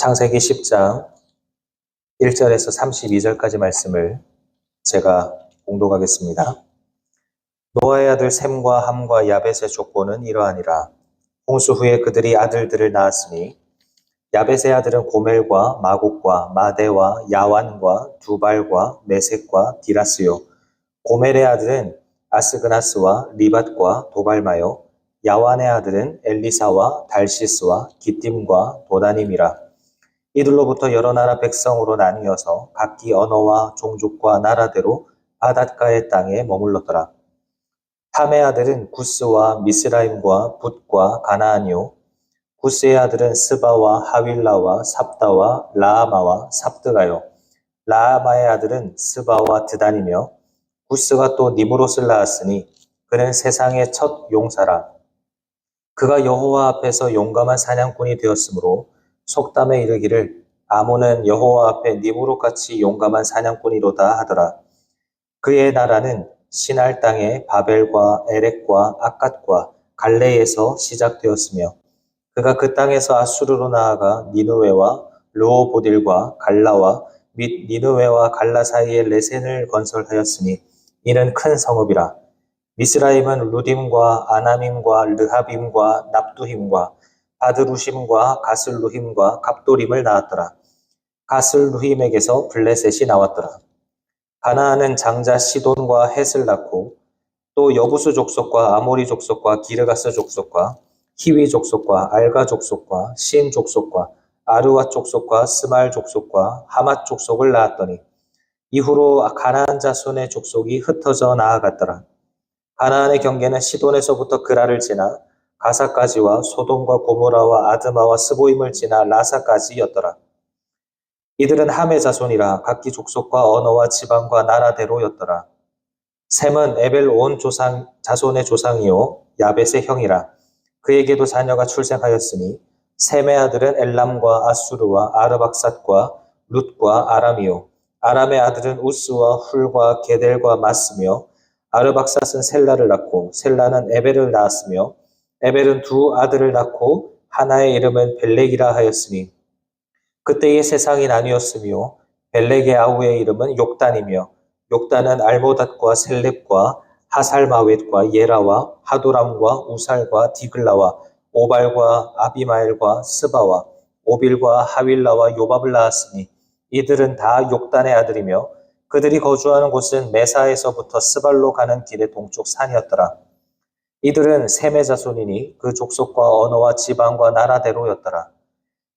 창세기 10장 1절에서 32절까지 말씀을 제가 봉독하겠습니다. 노아의 아들 셈과 함과 야벳의 족보는 이러하니라. 홍수 후에 그들이 아들들을 낳았으니 야벳의 아들은 고멜과 마곡과 마대와 야완과 두발과 메섹과 디라스요. 고멜의 아들은 아스그나스와 리밧과 도발마요. 야완의 아들은 엘리사와 달시스와 기띔과 도다님이라. 이들로부터 여러 나라 백성으로 나뉘어서 각기 언어와 종족과 나라대로 아닷가의 땅에 머물렀더라. 함의 아들은 구스와 미스라임과 붓과 가나안이요. 구스의 아들은 스바와 하윌라와 삽다와 라아마와 삽드가요. 라아마의 아들은 스바와 드단이며 구스가 또 니므롯을 낳았으니 그는 세상의 첫 용사라. 그가 여호와 앞에서 용감한 사냥꾼이 되었으므로 속담에 이르기를 아몬은 여호와 앞에 니므롯같이 용감한 사냥꾼이로다 하더라. 그의 나라는 시날 땅의 바벨과 에렉과 아갓과 갈레에서 시작되었으며 그가 그 땅에서 아수르로 나아가 니느웨와 르호보딜과 갈라와 및 니느웨와 갈라 사이에 레센을 건설하였으니 이는 큰 성읍이라. 미스라임은 루딤과 아나밈과 르하빔과 납두힘과 바드루심과 가슬루힘과 갑도림을 낳았더라. 가슬루힘에게서 블레셋이 나왔더라. 가나안은 장자 시돈과 헷을 낳고 또 여부수 족속과 아모리 족속과 기르가스 족속과 히위 족속과 알가 족속과 신 족속과 아르와 족속과 스말 족속과 하맛 족속을 낳았더니 이후로 가나안 자손의 족속이 흩어져 나아갔더라. 가나안의 경계는 시돈에서부터 그라를 지나 가사까지와 소돔과 고모라와 아드마와 스보임을 지나 라사까지였더라. 이들은 함의 자손이라 각기 족속과 언어와 지방과 나라대로였더라. 셈은 에벨 온 자손의 조상이요 야벳의 형이라. 그에게도 자녀가 출생하였으니 셈의 아들은 엘람과 아수르와 아르박삿과 룻과 아람이요. 아람의 아들은 우스와 훌과 게델과 마스며 아르박삿은 셀라를 낳고 셀라는 에벨을 낳았으며 에벨은 두 아들을 낳고 하나의 이름은 벨렉이라 하였으니 그때의 세상이 나뉘었으며 벨렉의 아우의 이름은 욕단이며 욕단은 알모닷과 셀렙과 하살마웻과 예라와 하도람과 우살과 디글라와 오발과 아비마엘과 스바와 오빌과 하윌라와 요밥을 낳았으니 이들은 다 욕단의 아들이며 그들이 거주하는 곳은 메사에서부터 스발로 가는 길의 동쪽 산이었더라. 이들은 셈의 자손이니 그 족속과 언어와 지방과 나라대로였더라.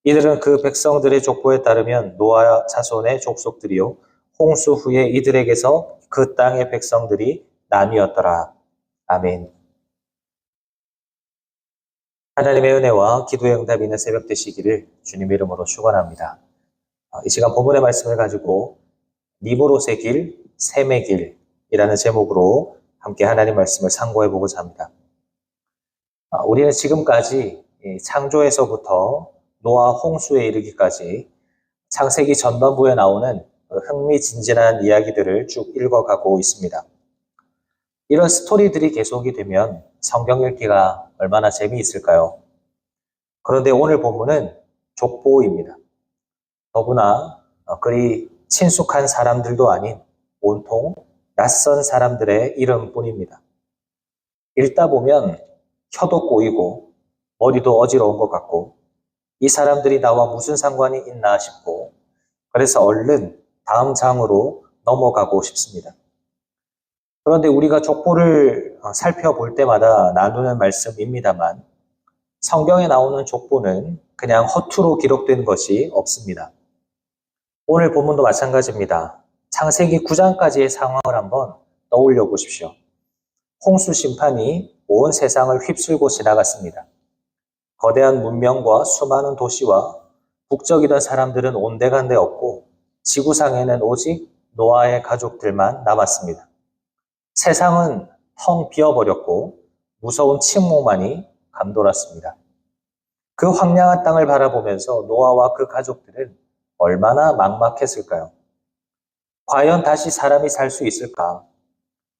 이들은 그 백성들의 족보에 따르면 노아 자손의 족속들이요 홍수 후에 이들에게서 그 땅의 백성들이 나뉘었더라. 아멘. 하나님의 은혜와 기도의 응답이 있는 새벽 되시기를 주님의 이름으로 축원합니다. 이 시간 본문의 말씀을 가지고 니므롯의 길, 셈의 길이라는 제목으로 함께 하나님 말씀을 상고해 보고자 합니다. 우리는 지금까지 창조에서부터 노아 홍수에 이르기까지 창세기 전반부에 나오는 흥미진진한 이야기들을 쭉 읽어가고 있습니다. 이런 스토리들이 계속이 되면 성경 읽기가 얼마나 재미있을까요? 그런데 오늘 본문은 족보입니다. 더구나 그리 친숙한 사람들도 아닌 온통 낯선 사람들의 이름뿐입니다. 읽다 보면 혀도 꼬이고 머리도 어지러운 것 같고 이 사람들이 나와 무슨 상관이 있나 싶고 그래서 얼른 다음 장으로 넘어가고 싶습니다. 그런데 우리가 족보를 살펴볼 때마다 나누는 말씀입니다만 성경에 나오는 족보는 그냥 허투루 기록된 것이 없습니다. 오늘 본문도 마찬가지입니다. 창세기 9장까지의 상황을 한번 떠올려 보십시오. 홍수 심판이 온 세상을 휩쓸고 지나갔습니다. 거대한 문명과 수많은 도시와 북적이던 사람들은 온데간데 없고 지구상에는 오직 노아의 가족들만 남았습니다. 세상은 텅 비어버렸고 무서운 침묵만이 감돌았습니다. 그 황량한 땅을 바라보면서 노아와 그 가족들은 얼마나 막막했을까요? 과연 다시 사람이 살 수 있을까?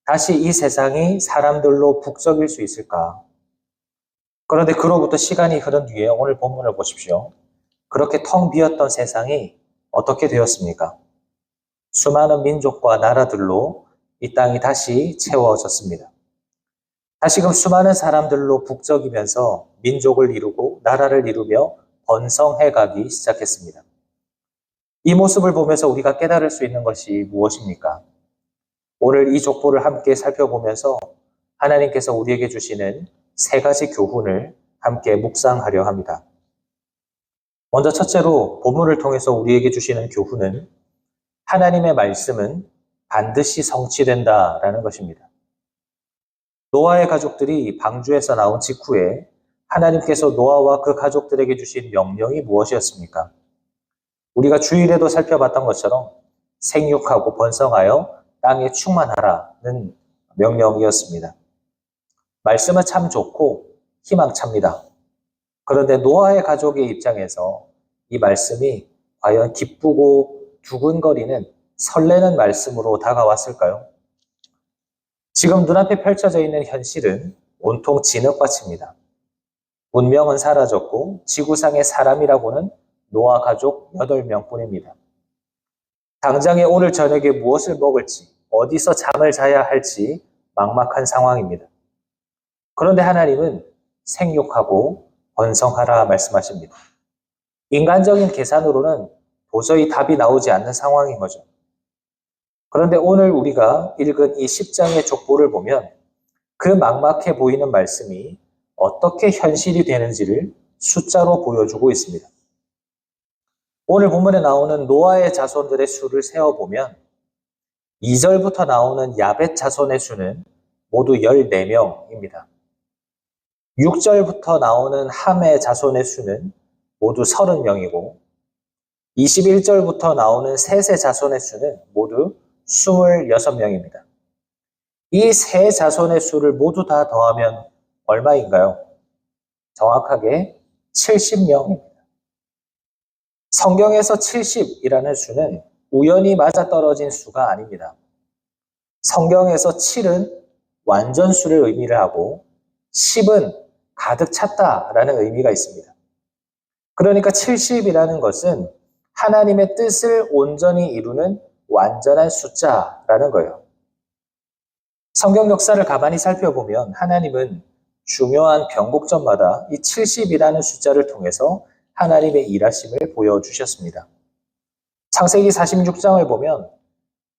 다시 이 세상이 사람들로 북적일 수 있을까? 그런데 그로부터 시간이 흐른 뒤에 오늘 본문을 보십시오. 그렇게 텅 비었던 세상이 어떻게 되었습니까? 수많은 민족과 나라들로 이 땅이 다시 채워졌습니다. 다시금 수많은 사람들로 북적이면서 민족을 이루고 나라를 이루며 번성해가기 시작했습니다. 이 모습을 보면서 우리가 깨달을 수 있는 것이 무엇입니까? 오늘 이 족보를 함께 살펴보면서 하나님께서 우리에게 주시는 세 가지 교훈을 함께 묵상하려 합니다. 먼저 첫째로 본문을 통해서 우리에게 주시는 교훈은 하나님의 말씀은 반드시 성취된다라는 것입니다. 노아의 가족들이 방주에서 나온 직후에 하나님께서 노아와 그 가족들에게 주신 명령이 무엇이었습니까? 우리가 주일에도 살펴봤던 것처럼 생육하고 번성하여 땅에 충만하라는 명령이었습니다. 말씀은 참 좋고 희망찹니다. 그런데 노아의 가족의 입장에서 이 말씀이 과연 기쁘고 두근거리는 설레는 말씀으로 다가왔을까요? 지금 눈앞에 펼쳐져 있는 현실은 온통 진흙밭입니다. 문명은 사라졌고 지구상의 사람이라고는 노아 가족 8명뿐입니다. 당장에 오늘 저녁에 무엇을 먹을지, 어디서 잠을 자야 할지 막막한 상황입니다. 그런데 하나님은 생육하고 번성하라 말씀하십니다. 인간적인 계산으로는 도저히 답이 나오지 않는 상황인 거죠. 그런데 오늘 우리가 읽은 이 10장의 족보를 보면 그 막막해 보이는 말씀이 어떻게 현실이 되는지를 숫자로 보여주고 있습니다. 오늘 본문에 나오는 노아의 자손들의 수를 세어보면 2절부터 나오는 야벳 자손의 수는 모두 14명입니다. 6절부터 나오는 함의 자손의 수는 모두 30명이고 21절부터 나오는 셋의 자손의 수는 모두 26명입니다. 이 세 자손의 수를 모두 다 더하면 얼마인가요? 정확하게 70명입니다. 성경에서 70이라는 수는 우연히 맞아떨어진 수가 아닙니다. 성경에서 7은 완전수를 의미를 하고 10은 가득 찼다라는 의미가 있습니다. 그러니까 70이라는 것은 하나님의 뜻을 온전히 이루는 완전한 숫자라는 거예요. 성경 역사를 가만히 살펴보면 하나님은 중요한 변곡점마다 이 70이라는 숫자를 통해서 하나님의 일하심을 보여주셨습니다. 창세기 46장을 보면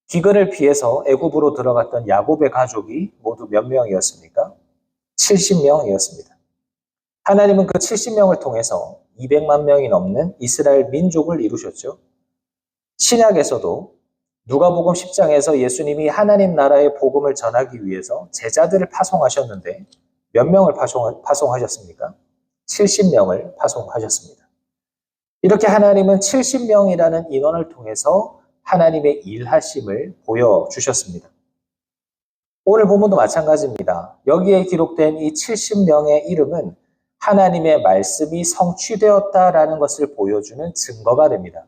기근을 피해서 애굽으로 들어갔던 야곱의 가족이 모두 몇 명이었습니까? 70명이었습니다. 하나님은 그 70명을 통해서 200만 명이 넘는 이스라엘 민족을 이루셨죠. 신약에서도 누가복음 10장에서 예수님이 하나님 나라의 복음을 전하기 위해서 제자들을 파송하셨는데 몇 명을 파송하셨습니까? 70명을 파송하셨습니다. 이렇게 하나님은 70명이라는 인원을 통해서 하나님의 일하심을 보여주셨습니다. 오늘 본문도 마찬가지입니다. 여기에 기록된 이 70명의 이름은 하나님의 말씀이 성취되었다라는 것을 보여주는 증거가 됩니다.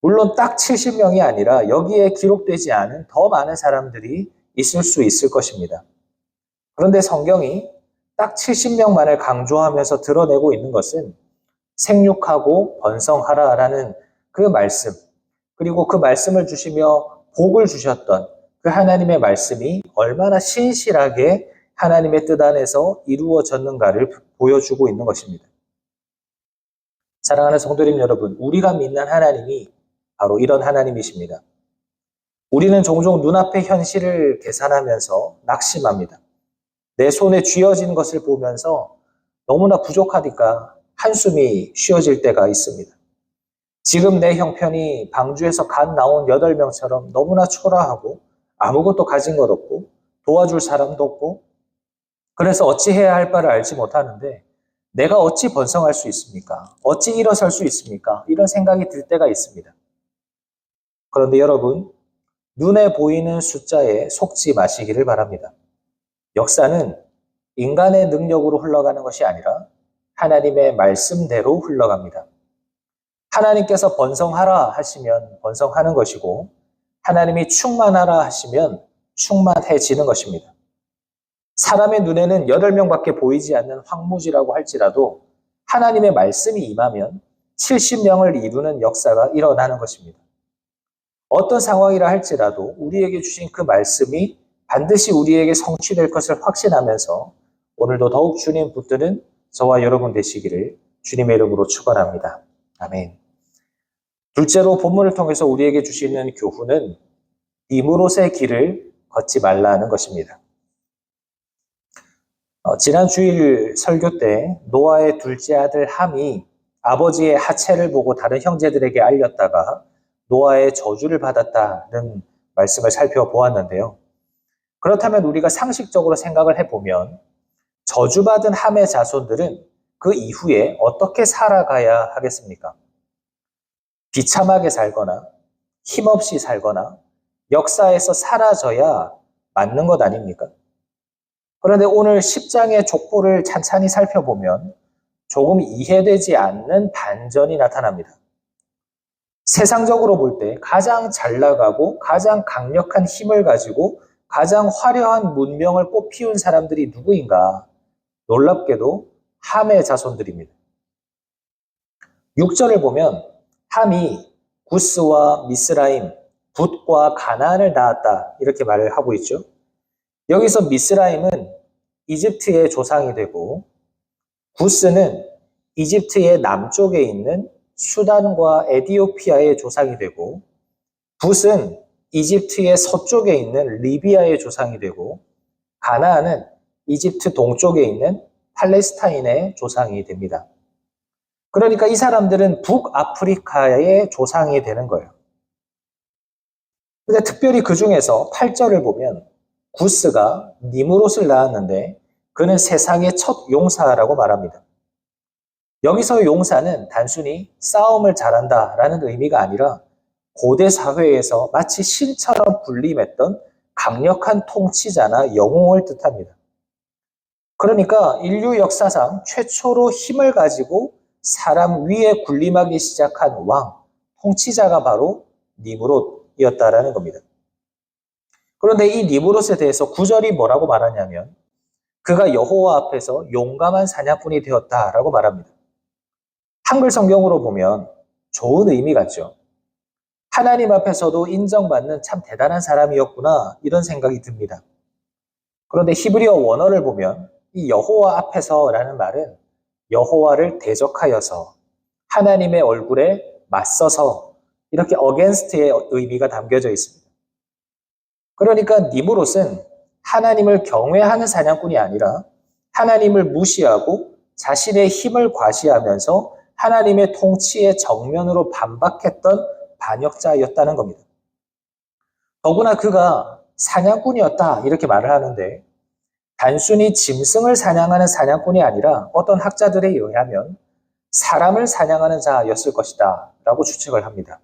물론 딱 70명이 아니라 여기에 기록되지 않은 더 많은 사람들이 있을 수 있을 것입니다. 그런데 성경이 딱 70명만을 강조하면서 드러내고 있는 것은 생육하고 번성하라라는 그 말씀, 그리고 그 말씀을 주시며 복을 주셨던 그 하나님의 말씀이 얼마나 신실하게 하나님의 뜻 안에서 이루어졌는가를 보여주고 있는 것입니다. 사랑하는 성도님 여러분, 우리가 믿는 하나님이 바로 이런 하나님이십니다. 우리는 종종 눈앞의 현실을 계산하면서 낙심합니다. 내 손에 쥐어진 것을 보면서 너무나 부족하니까 한숨이 쉬어질 때가 있습니다. 지금 내 형편이 방주에서 갓 나온 8명처럼 너무나 초라하고 아무것도 가진 것 없고 도와줄 사람도 없고 그래서 어찌해야 할 바를 알지 못하는데 내가 어찌 번성할 수 있습니까? 어찌 일어설 수 있습니까? 이런 생각이 들 때가 있습니다. 그런데 여러분, 눈에 보이는 숫자에 속지 마시기를 바랍니다. 역사는 인간의 능력으로 흘러가는 것이 아니라 하나님의 말씀대로 흘러갑니다. 하나님께서 번성하라 하시면 번성하는 것이고 하나님이 충만하라 하시면 충만해지는 것입니다. 사람의 눈에는 8명밖에 보이지 않는 황무지라고 할지라도 하나님의 말씀이 임하면 70명을 이루는 역사가 일어나는 것입니다. 어떤 상황이라 할지라도 우리에게 주신 그 말씀이 반드시 우리에게 성취될 것을 확신하면서 오늘도 더욱 주님 붙드는 저와 여러분 되시기를 주님의 이름으로 축원합니다. 아멘. 둘째로 본문을 통해서 우리에게 주시는 교훈은 니무롯의 길을 걷지 말라는 것입니다. 지난 주일 설교 때 노아의 둘째 아들 함이 아버지의 하체를 보고 다른 형제들에게 알렸다가 노아의 저주를 받았다는 말씀을 살펴보았는데요. 그렇다면 우리가 상식적으로 생각을 해보면 저주받은 함의 자손들은 그 이후에 어떻게 살아가야 하겠습니까? 비참하게 살거나 힘없이 살거나 역사에서 사라져야 맞는 것 아닙니까? 그런데 오늘 10장의 족보를 찬찬히 살펴보면 조금 이해되지 않는 반전이 나타납니다. 세상적으로 볼 때 가장 잘 나가고 가장 강력한 힘을 가지고 가장 화려한 문명을 꽃피운 사람들이 누구인가? 놀랍게도 함의 자손들입니다. 6절을 보면 함이 구스와 미스라임, 붓과 가나안을 낳았다 이렇게 말을 하고 있죠. 여기서 미스라임은 이집트의 조상이 되고 구스는 이집트의 남쪽에 있는 수단과 에디오피아의 조상이 되고 붓은 이집트의 서쪽에 있는 리비아의 조상이 되고 가나안은 이집트 동쪽에 있는 팔레스타인의 조상이 됩니다. 그러니까 이 사람들은 북아프리카의 조상이 되는 거예요. 근데 특별히 그 중에서 8절을 보면 구스가 니무롯을 낳았는데 그는 세상의 첫 용사라고 말합니다. 여기서 용사는 단순히 싸움을 잘한다라는 의미가 아니라 고대 사회에서 마치 신처럼 군림했던 강력한 통치자나 영웅을 뜻합니다. 그러니까 인류 역사상 최초로 힘을 가지고 사람 위에 군림하기 시작한 왕, 통치자가 바로 니무롯이었다라는 겁니다. 그런데 이 니무롯에 대해서 9절이 뭐라고 말하냐면 그가 여호와 앞에서 용감한 사냥꾼이 되었다라고 말합니다. 한글 성경으로 보면 좋은 의미 같죠. 하나님 앞에서도 인정받는 참 대단한 사람이었구나 이런 생각이 듭니다. 그런데 히브리어 원어를 보면 이 여호와 앞에서라는 말은 여호와를 대적하여서 하나님의 얼굴에 맞서서 이렇게 against의 의미가 담겨져 있습니다. 그러니까 니무롯은 하나님을 경외하는 사냥꾼이 아니라 하나님을 무시하고 자신의 힘을 과시하면서 하나님의 통치에 정면으로 반박했던 반역자였다는 겁니다. 더구나 그가 사냥꾼이었다 이렇게 말을 하는데 단순히 짐승을 사냥하는 사냥꾼이 아니라 어떤 학자들에 의하면 사람을 사냥하는 자였을 것이다 라고 추측을 합니다.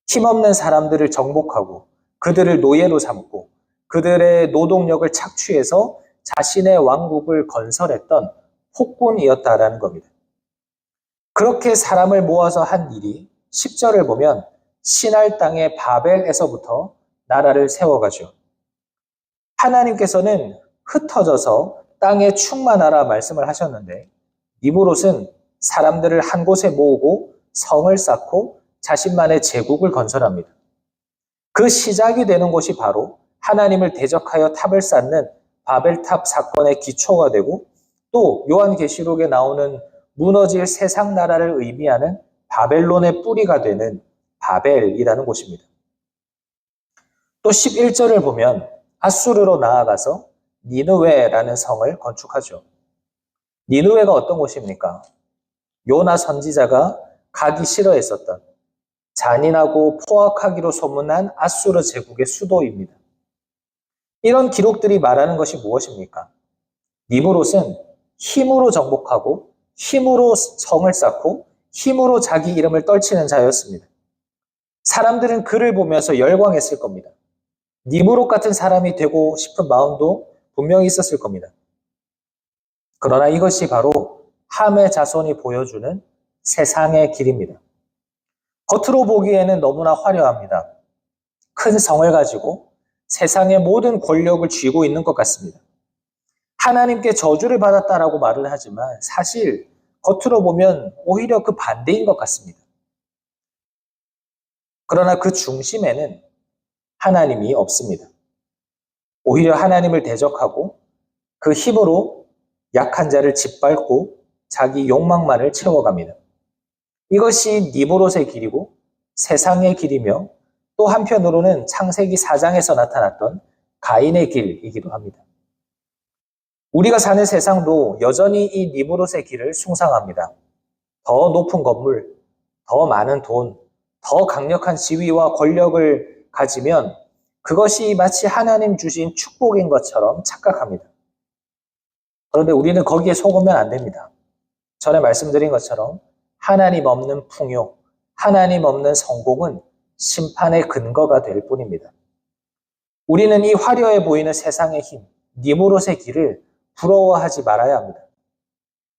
힘없는 사람들을 정복하고 그들을 노예로 삼고 그들의 노동력을 착취해서 자신의 왕국을 건설했던 폭군이었다라는 겁니다. 그렇게 사람을 모아서 한 일이 10절을 보면 신할 땅의 바벨에서부터 나라를 세워가죠. 하나님께서는 흩어져서 땅에 충만하라 말씀을 하셨는데 니무롯은 사람들을 한 곳에 모으고 성을 쌓고 자신만의 제국을 건설합니다. 그 시작이 되는 곳이 바로 하나님을 대적하여 탑을 쌓는 바벨탑 사건의 기초가 되고 또 요한계시록에 나오는 무너질 세상 나라를 의미하는 바벨론의 뿌리가 되는 바벨이라는 곳입니다. 또 11절을 보면 아수르로 나아가서 니느웨라는 성을 건축하죠. 니느웨가 어떤 곳입니까? 요나 선지자가 가기 싫어했었던 잔인하고 포악하기로 소문난 아수르 제국의 수도입니다. 이런 기록들이 말하는 것이 무엇입니까? 니무롯은 힘으로 정복하고 힘으로 성을 쌓고 힘으로 자기 이름을 떨치는 자였습니다. 사람들은 그를 보면서 열광했을 겁니다. 니무롯 같은 사람이 되고 싶은 마음도 분명히 있었을 겁니다. 그러나 이것이 바로 함의 자손이 보여주는 세상의 길입니다. 겉으로 보기에는 너무나 화려합니다. 큰 성을 가지고 세상의 모든 권력을 쥐고 있는 것 같습니다. 하나님께 저주를 받았다라고 말을 하지만 사실 겉으로 보면 오히려 그 반대인 것 같습니다. 그러나 그 중심에는 하나님이 없습니다. 오히려 하나님을 대적하고 그 힘으로 약한 자를 짓밟고 자기 욕망만을 채워갑니다. 이것이 니브롯의 길이고 세상의 길이며 또 한편으로는 창세기 4장에서 나타났던 가인의 길이기도 합니다. 우리가 사는 세상도 여전히 이 니브롯의 길을 숭상합니다. 더 높은 건물, 더 많은 돈, 더 강력한 지위와 권력을 가지면 그것이 마치 하나님 주신 축복인 것처럼 착각합니다. 그런데 우리는 거기에 속으면 안 됩니다. 전에 말씀드린 것처럼 하나님 없는 풍요, 하나님 없는 성공은 심판의 근거가 될 뿐입니다. 우리는 이 화려해 보이는 세상의 힘, 니브롯의 길을 부러워하지 말아야 합니다.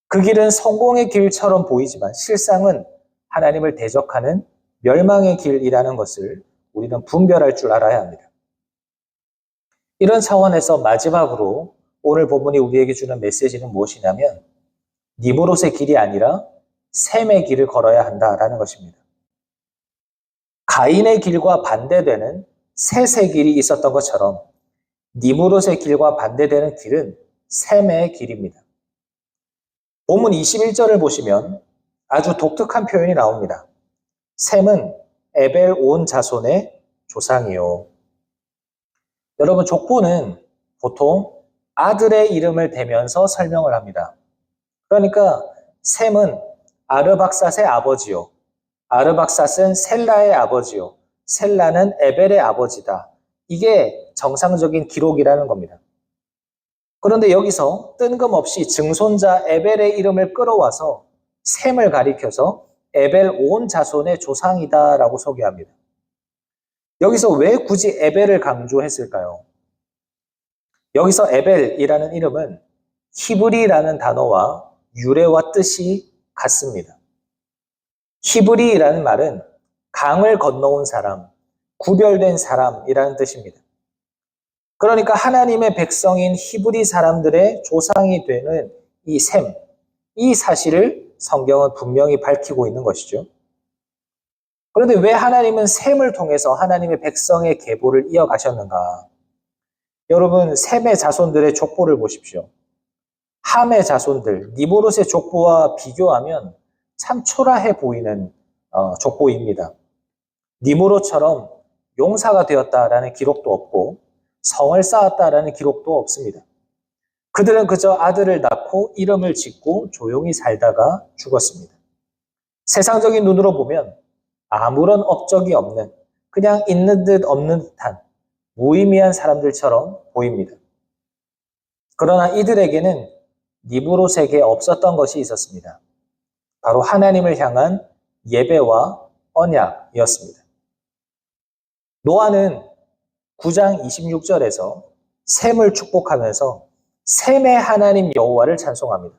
그 길은 성공의 길처럼 보이지만 실상은 하나님을 대적하는 멸망의 길이라는 것을 우리는 분별할 줄 알아야 합니다. 이런 차원에서 마지막으로 오늘 본문이 우리에게 주는 메시지는 무엇이냐면 니브롯의 길이 아니라 셈의 길을 걸어야 한다라는 것입니다. 가인의 길과 반대되는 셋의 길이 있었던 것처럼 니브롯의 길과 반대되는 길은 셈의 길입니다. 본문 21절을 보시면 아주 독특한 표현이 나옵니다. 셈은 에벨 온 자손의 조상이요. 여러분, 족보는 보통 아들의 이름을 대면서 설명을 합니다. 그러니까 셈은 아르박삿의 아버지요. 아르박삿은 셀라의 아버지요. 셀라는 에벨의 아버지다. 이게 정상적인 기록이라는 겁니다. 그런데 여기서 뜬금없이 증손자 에벨의 이름을 끌어와서 셈을 가리켜서 에벨 온 자손의 조상이다라고 소개합니다. 여기서 왜 굳이 에벨을 강조했을까요? 여기서 에벨이라는 이름은 히브리라는 단어와 유래와 뜻이 같습니다. 히브리라는 말은 강을 건너온 사람, 구별된 사람이라는 뜻입니다. 그러니까 하나님의 백성인 히브리 사람들의 조상이 되는 이 셈, 이 사실을 성경은 분명히 밝히고 있는 것이죠. 그런데 왜 하나님은 셈을 통해서 하나님의 백성의 계보를 이어가셨는가? 여러분, 셈의 자손들의 족보를 보십시오. 함의 자손들, 니브롯의 족보와 비교하면 참 초라해 보이는 족보입니다. 니브롯처럼 용사가 되었다라는 기록도 없고 성을 쌓았다라는 기록도 없습니다. 그들은 그저 아들을 낳고 이름을 짓고 조용히 살다가 죽었습니다. 세상적인 눈으로 보면 아무런 업적이 없는, 그냥 있는 듯 없는 듯한 무의미한 사람들처럼 보입니다. 그러나 이들에게는 니브롯에게 없었던 것이 있었습니다. 바로 하나님을 향한 예배와 언약이었습니다. 노아는 9장 26절에서 셈을 축복하면서 셈의 하나님 여호와를 찬송합니다.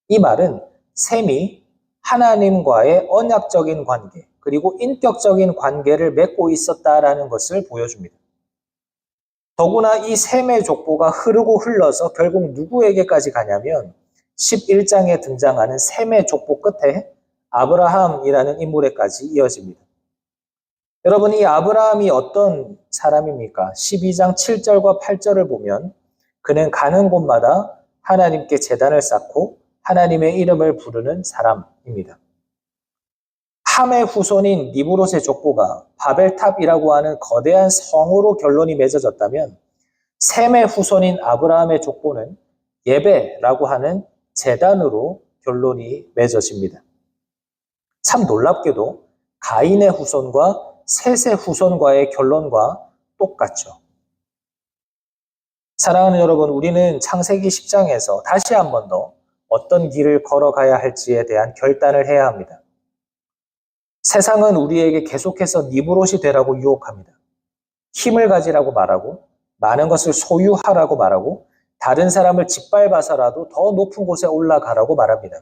이 말은 셈이 하나님과의 언약적인 관계, 그리고 인격적인 관계를 맺고 있었다라는 것을 보여줍니다. 더구나 이 셈의 족보가 흐르고 흘러서 결국 누구에게까지 가냐면 11장에 등장하는 셈의 족보 끝에 아브라함이라는 인물에까지 이어집니다. 여러분, 이 아브라함이 어떤 사람입니까? 12장 7절과 8절을 보면 그는 가는 곳마다 하나님께 제단을 쌓고 하나님의 이름을 부르는 사람입니다. 함의 후손인 니브롯의 족보가 바벨탑이라고 하는 거대한 성으로 결론이 맺어졌다면 셈의 후손인 아브라함의 족보는 예배라고 하는 제단으로 결론이 맺어집니다. 참 놀랍게도 가인의 후손과 셋의 후손과의 결론과 똑같죠. 사랑하는 여러분, 우리는 창세기 10장에서 다시 한 번 더 어떤 길을 걸어가야 할지에 대한 결단을 해야 합니다. 세상은 우리에게 계속해서 니브롯이 되라고 유혹합니다. 힘을 가지라고 말하고 많은 것을 소유하라고 말하고 다른 사람을 짓밟아서라도 더 높은 곳에 올라가라고 말합니다.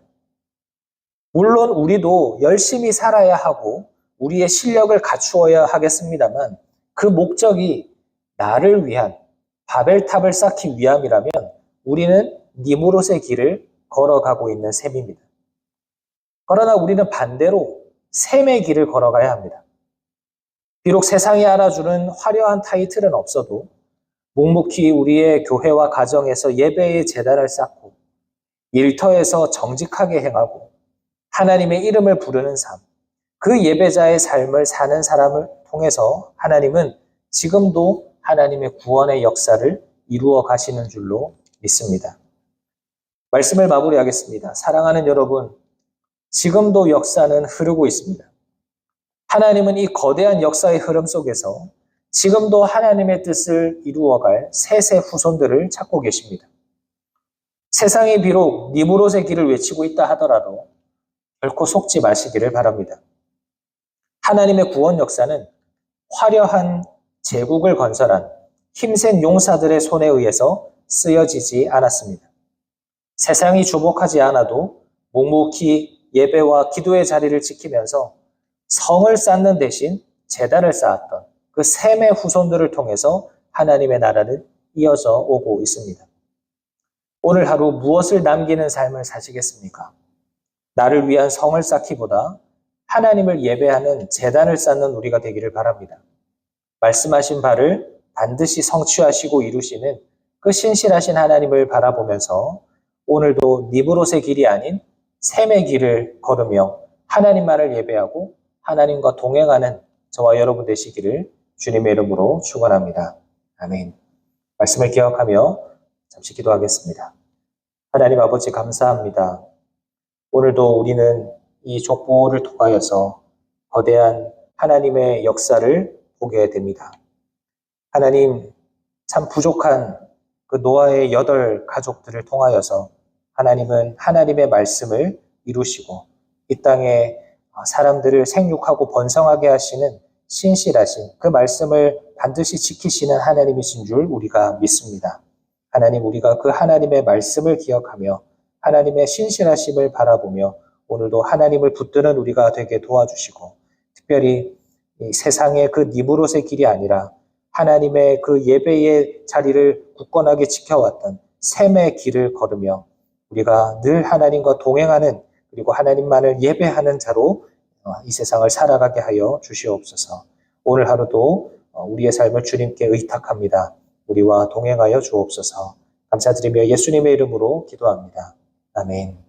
물론 우리도 열심히 살아야 하고 우리의 실력을 갖추어야 하겠습니다만 그 목적이 나를 위한 바벨탑을 쌓기 위함이라면 우리는 니브롯의 길을 걸어가고 있는 셈입니다. 그러나 우리는 반대로 샘의 길을 걸어가야 합니다. 비록 세상이 알아주는 화려한 타이틀은 없어도 묵묵히 우리의 교회와 가정에서 예배의 제단을 쌓고 일터에서 정직하게 행하고 하나님의 이름을 부르는 삶, 그 예배자의 삶을 사는 사람을 통해서 하나님은 지금도 하나님의 구원의 역사를 이루어 가시는 줄로 믿습니다. 말씀을 마무리하겠습니다. 사랑하는 여러분, 지금도 역사는 흐르고 있습니다. 하나님은 이 거대한 역사의 흐름 속에서 지금도 하나님의 뜻을 이루어갈 셋의 후손들을 찾고 계십니다. 세상이 비록 니브롯의 길을 외치고 있다 하더라도 결코 속지 마시기를 바랍니다. 하나님의 구원 역사는 화려한 제국을 건설한 힘센 용사들의 손에 의해서 쓰여지지 않았습니다. 세상이 주목하지 않아도 묵묵히 예배와 기도의 자리를 지키면서 성을 쌓는 대신 제단을 쌓았던 그 셈의 후손들을 통해서 하나님의 나라는 이어져 오고 있습니다. 오늘 하루 무엇을 남기는 삶을 사시겠습니까? 나를 위한 성을 쌓기보다 하나님을 예배하는 제단을 쌓는 우리가 되기를 바랍니다. 말씀하신 바를 반드시 성취하시고 이루시는 그 신실하신 하나님을 바라보면서 오늘도 니브롯의 길이 아닌 셈의 길을 걸으며 하나님만을 예배하고 하나님과 동행하는 저와 여러분 되시기를 주님의 이름으로 축원합니다. 아멘. 말씀을 기억하며 잠시 기도하겠습니다. 하나님 아버지 감사합니다. 오늘도 우리는 이 족보를 통하여서 거대한 하나님의 역사를 보게 됩니다. 하나님, 참 부족한 그 노아의 8 가족들을 통하여서 하나님은 하나님의 말씀을 이루시고 이 땅에 사람들을 생육하고 번성하게 하시는 신실하신 그 말씀을 반드시 지키시는 하나님이신 줄 우리가 믿습니다. 하나님, 우리가 그 하나님의 말씀을 기억하며 하나님의 신실하심을 바라보며 오늘도 하나님을 붙드는 우리가 되게 도와주시고 특별히 이 세상의 그 니브롯의 길이 아니라 하나님의 그 예배의 자리를 굳건하게 지켜왔던 셈의 길을 걸으며 우리가 늘 하나님과 동행하는 그리고 하나님만을 예배하는 자로 이 세상을 살아가게 하여 주시옵소서. 오늘 하루도 우리의 삶을 주님께 의탁합니다. 우리와 동행하여 주옵소서. 감사드리며 예수님의 이름으로 기도합니다. 아멘.